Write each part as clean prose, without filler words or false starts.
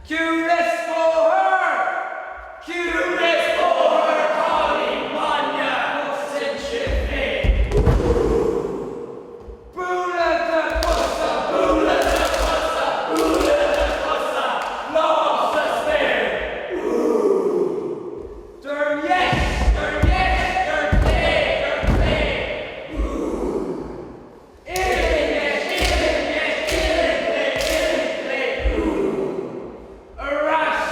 Curious for her! Curious for her! Calling Manya! Sensitive! Bula de Costa! Bula de Costa! Bula de Costa! Lost the spare! Turn yes! Turn yes! Turn play! Turn play! Illing yes! Illing yes! Illing play! Illing play! Arash!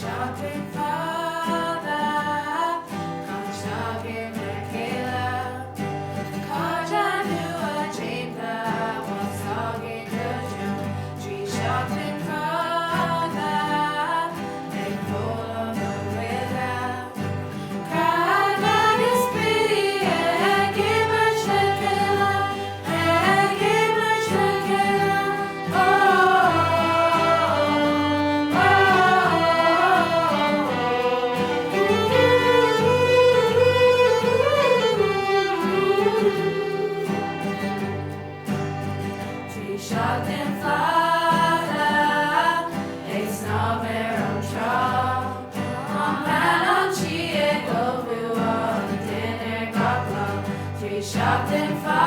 Shopping father, come shopping Michaela. Karja knew a chamber, was talking to tree shopping father, and full of the weather. Cried like it's pretty, and give much Michaela, and give much Michaela. Tree shot and fly, it's not very strong. On Chie go who on dinner got Tree shot and fly.